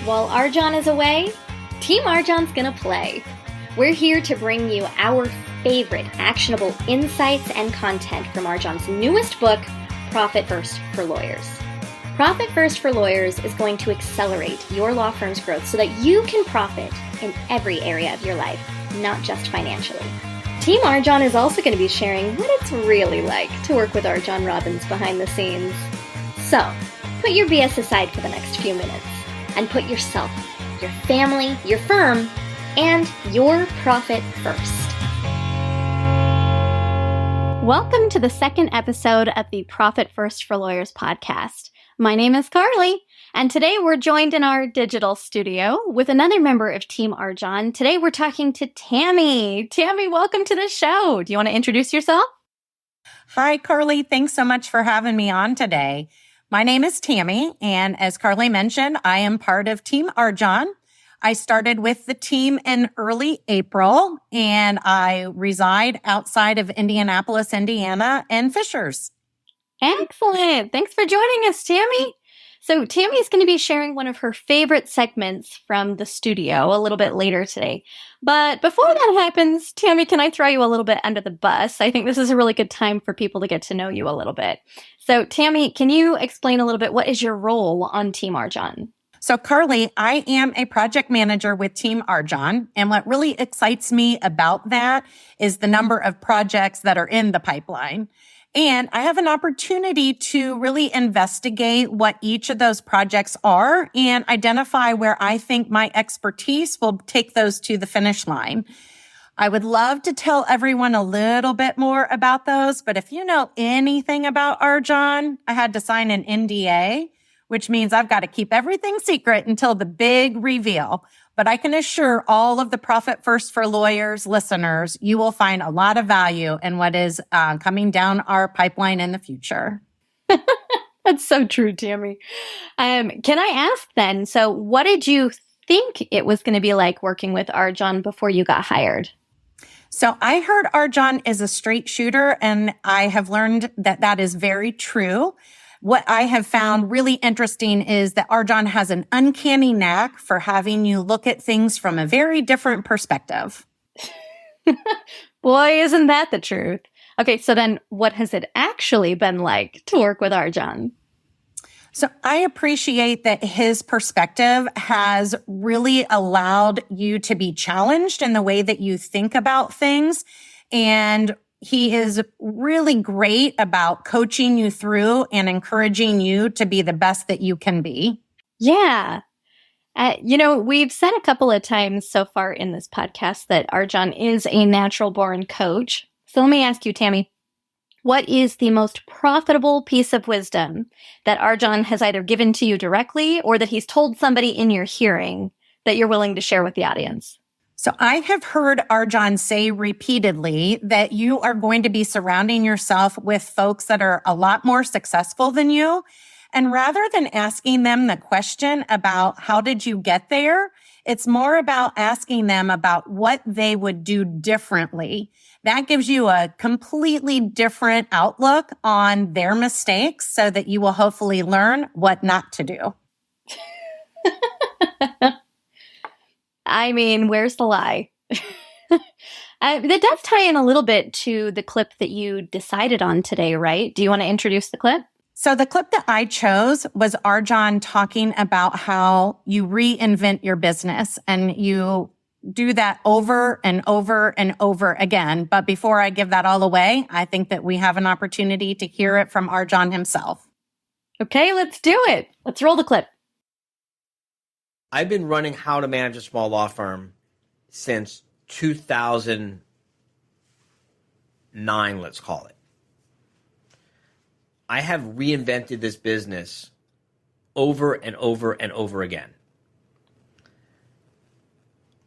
While RJon is away, Team RJon's gonna play. We're here to bring you our favorite actionable insights and content from RJon's newest book, Profit First for Lawyers. Profit First for Lawyers is going to accelerate your law firm's growth so that you can profit in every area of your life, not just financially. Team RJon is also going to be sharing what it's really like to work with RJon Robbins behind the scenes. So, put your BS aside for the next few minutes and put yourself, your family, your firm, and your profit first. Welcome to the second episode of the Profit First for Lawyers podcast. My name is Carly, and today we're joined in our digital studio with another member of Team RJon. Today we're talking to Tami. Tami, welcome to the show. Do you want to introduce yourself? Hi, Carly. Thanks so much for having me on today. My name is Tami, and as Carly mentioned, I am part of Team RJon. I started with the team in early April, and I reside outside of Indianapolis, Indiana, and Fishers. Excellent. Thanks for joining us, Tami. So Tami is going to be sharing one of her favorite segments from the studio a little bit later today. But before that happens, Tami, can I throw you a little bit under the bus? I think this is a really good time for people to get to know you a little bit. So Tami, can you explain a little bit what is your role on Team RJon? So Carly, I am a project manager with Team RJon. And what really excites me about that is the number of projects that are in the pipeline. And I have an opportunity to really investigate what each of those projects are and identify where I think my expertise will take those to the finish line. I would love to tell everyone a little bit more about those, but if you know anything about RJon, I had to sign an NDA, which means I've got to keep everything secret until the big reveal. But I can assure all of the Profit First for Lawyers listeners, you will find a lot of value in what is coming down our pipeline in the future. That's so true, Tami. Can I ask then, so what did you think it was going to be like working with RJon before you got hired? So I heard RJon is a straight shooter, and I have learned that that is very true. What I have found really interesting is that RJon has an uncanny knack for having you look at things from a very different perspective. Boy, isn't that the truth? Okay, so then what has it actually been like to work with RJon? So I appreciate that his perspective has really allowed you to be challenged in the way that you think about things. And he is really great about coaching you through and encouraging you to be the best that you can be. Yeah. We've said a couple of times so far in this podcast that RJon is a natural born coach. So let me ask you, Tami, what is the most profitable piece of wisdom that RJon has either given to you directly or that he's told somebody in your hearing that you're willing to share with the audience? So I have heard RJon say repeatedly that you are going to be surrounding yourself with folks that are a lot more successful than you. And rather than asking them the question about how did you get there, it's more about asking them about what they would do differently. That gives you a completely different outlook on their mistakes so that you will hopefully learn what not to do. I mean, where's the lie? That does tie in a little bit to the clip that you decided on today, right? Do you want to introduce the clip? So the clip that I chose was RJon talking about how you reinvent your business, and you do that over and over and over again. But before I give that all away, I think that we have an opportunity to hear it from RJon himself. Okay, let's do it. Let's roll the clip. I've been running How to Manage a Small Law Firm since 2009, let's call it. I have reinvented this business over and over and over again.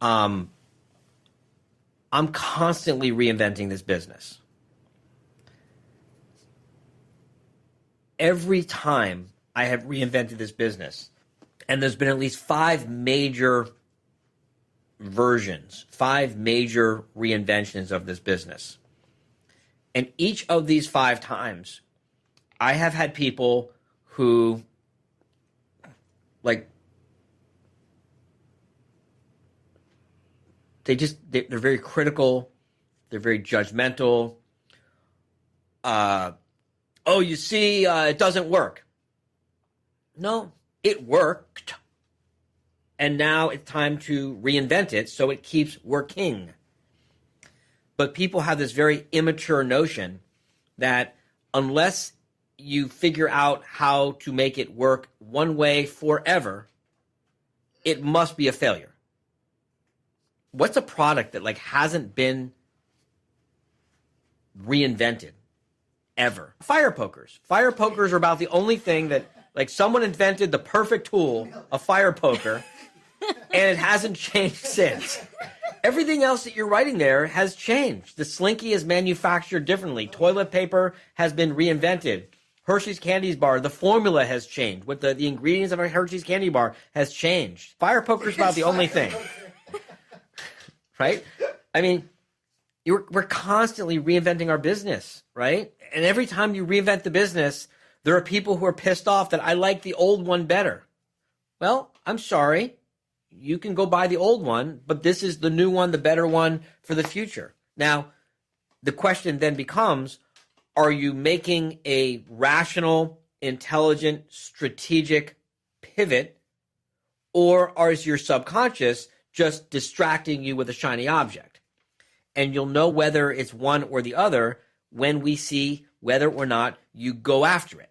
I'm constantly reinventing this business. Every time I have reinvented this business, and there's been at least 5 major versions, 5 major reinventions of this business. And each of these 5 times, I have had people who, like, they're very critical. They're very judgmental. Oh, you see, it doesn't work. No, it worked. And now it's time to reinvent it so it keeps working. But people have this very immature notion that unless you figure out how to make it work one way forever, it must be a failure. What's a product that hasn't been reinvented ever? Fire pokers. Fire pokers are about the only thing that someone invented the perfect tool, a fire poker, and it hasn't changed since. Everything else that you're writing there has changed. The Slinky is manufactured differently. Toilet paper has been reinvented. Hershey's Candy Bar, the formula has changed. What the ingredients of a Hershey's Candy Bar has changed. Fire poker is about the only thing. Right? I mean, we're constantly reinventing our business, right? And every time you reinvent the business, there are people who are pissed off that I like the old one better. Well, I'm sorry. You can go buy the old one, but this is the new one, the better one for the future. Now, the question then becomes, are you making a rational, intelligent, strategic pivot, or is your subconscious just distracting you with a shiny object? And you'll know whether it's one or the other when we see whether or not you go after it.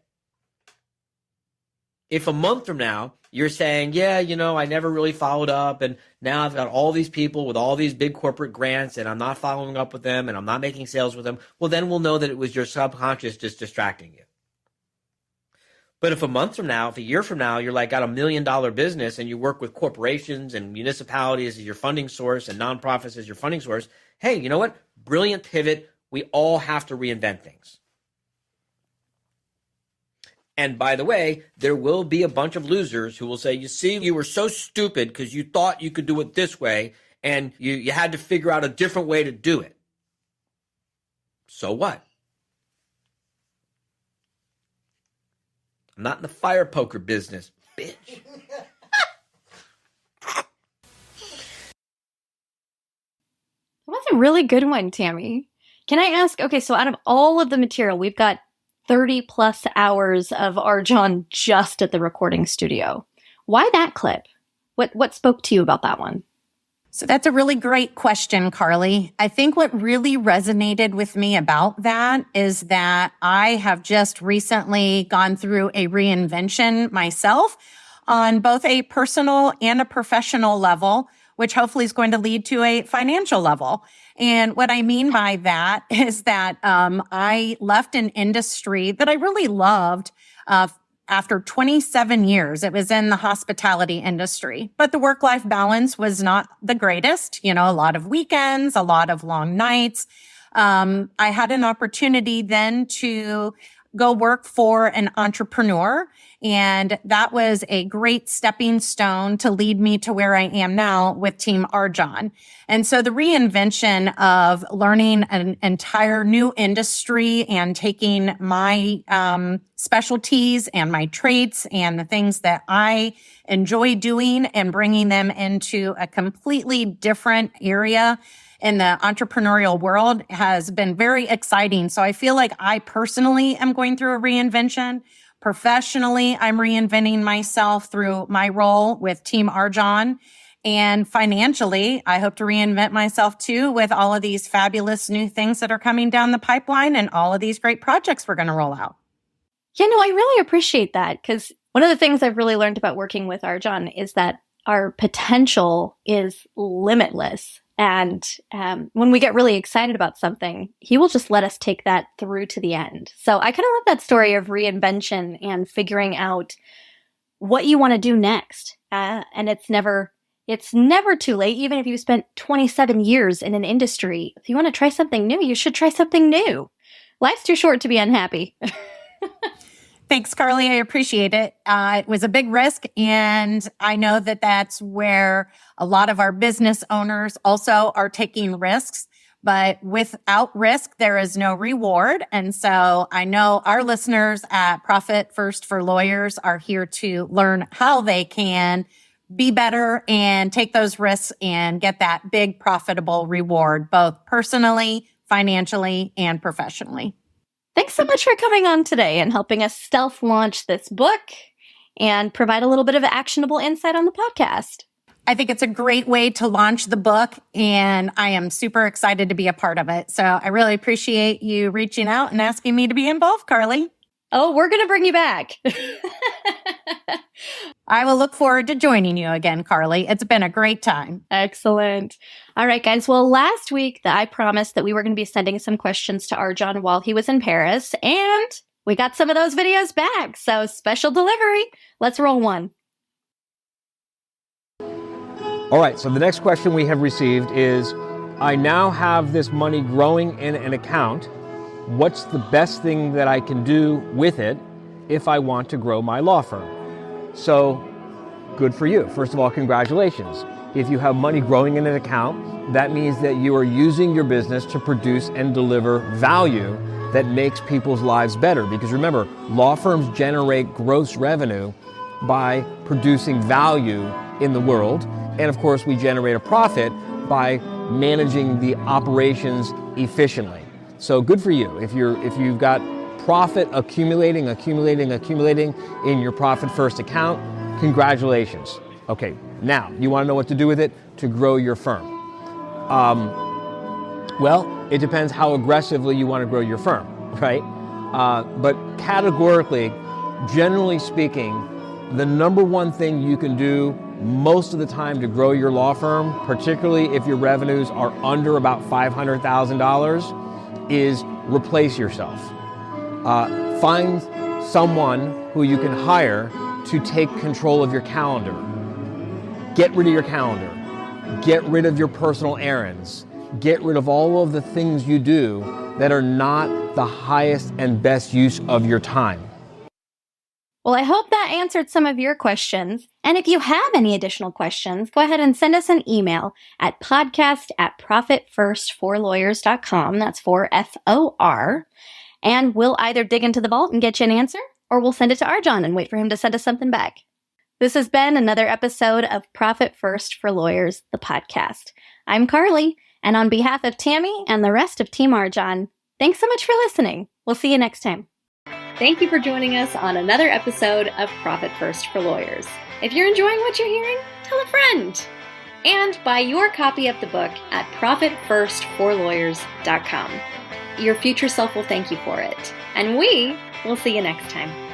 If a month from now you're saying, yeah, I never really followed up, and now I've got all these people with all these big corporate grants, and I'm not following up with them, and I'm not making sales with them, well, then we'll know that it was your subconscious just distracting you. But if a month from now, if a year from now, you're got $1 million business and you work with corporations and municipalities as your funding source and nonprofits as your funding source, hey, you know what? Brilliant pivot. We all have to reinvent things. And by the way, there will be a bunch of losers who will say, you see, you were so stupid because you thought you could do it this way and you had to figure out a different way to do it. So what? I'm not in the fire poker business, bitch. That was a really good one, Tami. Can I ask, okay, so out of all of the material, we've got 30 plus hours of RJon just at the recording studio. Why that clip? What spoke to you about that one? So that's a really great question, Carly. I think what really resonated with me about that is that I have just recently gone through a reinvention myself on both a personal and a professional level, which hopefully is going to lead to a financial level. And what I mean by that is that I left an industry that I really loved after 27 years. It was in the hospitality industry, but the work-life balance was not the greatest. A lot of weekends, a lot of long nights. I had an opportunity then to go work for an entrepreneur. And that was a great stepping stone to lead me to where I am now with Team RJon. And so the reinvention of learning an entire new industry and taking my specialties and my traits and the things that I enjoy doing and bringing them into a completely different area in the entrepreneurial world has been very exciting. So I feel like I personally am going through a reinvention. Professionally, I'm reinventing myself through my role with Team RJon. And financially, I hope to reinvent myself too with all of these fabulous new things that are coming down the pipeline and all of these great projects we're going to roll out. Yeah, no, I really appreciate that, because one of the things I've really learned about working with RJon is that our potential is limitless. And when we get really excited about something, he will just let us take that through to the end. So I kind of love that story of reinvention and figuring out what you want to do next. And it's never too late. Even if you spent 27 years in an industry, if you want to try something new, you should try something new. Life's too short to be unhappy. Thanks, Carly. I appreciate it. It was a big risk, and I know that that's where a lot of our business owners also are taking risks. But without risk, there is no reward. And so I know our listeners at Profit First for Lawyers are here to learn how they can be better and take those risks and get that big profitable reward, both personally, financially, and professionally. Thanks so much for coming on today and helping us self-launch this book and provide a little bit of actionable insight on the podcast. I think it's a great way to launch the book, and I am super excited to be a part of it. So I really appreciate you reaching out and asking me to be involved, Carly. Oh, we're going to bring you back. I will look forward to joining you again, Carly. It's been a great time. Excellent. All right, guys. Well, last week I promised that we were going to be sending some questions to RJon while he was in Paris, and we got some of those videos back. So special delivery. Let's roll one. All right, so the next question we have received is, I now have this money growing in an account. What's the best thing that I can do with it if I want to grow my law firm? So, good for you. First of all, congratulations. If you have money growing in an account, that means that you are using your business to produce and deliver value that makes people's lives better. Because remember, law firms generate gross revenue by producing value in the world. And of course, we generate a profit by managing the operations efficiently. So good for you. If you've got profit accumulating in your profit first account, congratulations. Okay, now you want to know what to do with it to grow your firm. Well, it depends how aggressively you want to grow your firm, right? But categorically, generally speaking, the number one thing you can do most of the time to grow your law firm, particularly if your revenues are under about $500,000, is replace yourself. Find someone who you can hire to take control of your calendar. Get rid of your calendar. Get rid of your personal errands. Get rid of all of the things you do that are not the highest and best use of your time. Well, I hope that answered some of your questions. And if you have any additional questions, go ahead and send us an email at podcast@profitfirstforlawyers.com. That's for FOR. And we'll either dig into the vault and get you an answer, or we'll send it to RJon and wait for him to send us something back. This has been another episode of Profit First for Lawyers, the podcast. I'm Carly, and on behalf of Tami and the rest of Team RJon, thanks so much for listening. We'll see you next time. Thank you for joining us on another episode of Profit First for Lawyers. If you're enjoying what you're hearing, tell a friend. And buy your copy of the book at profitfirstforlawyers.com. Your future self will thank you for it. And we will see you next time.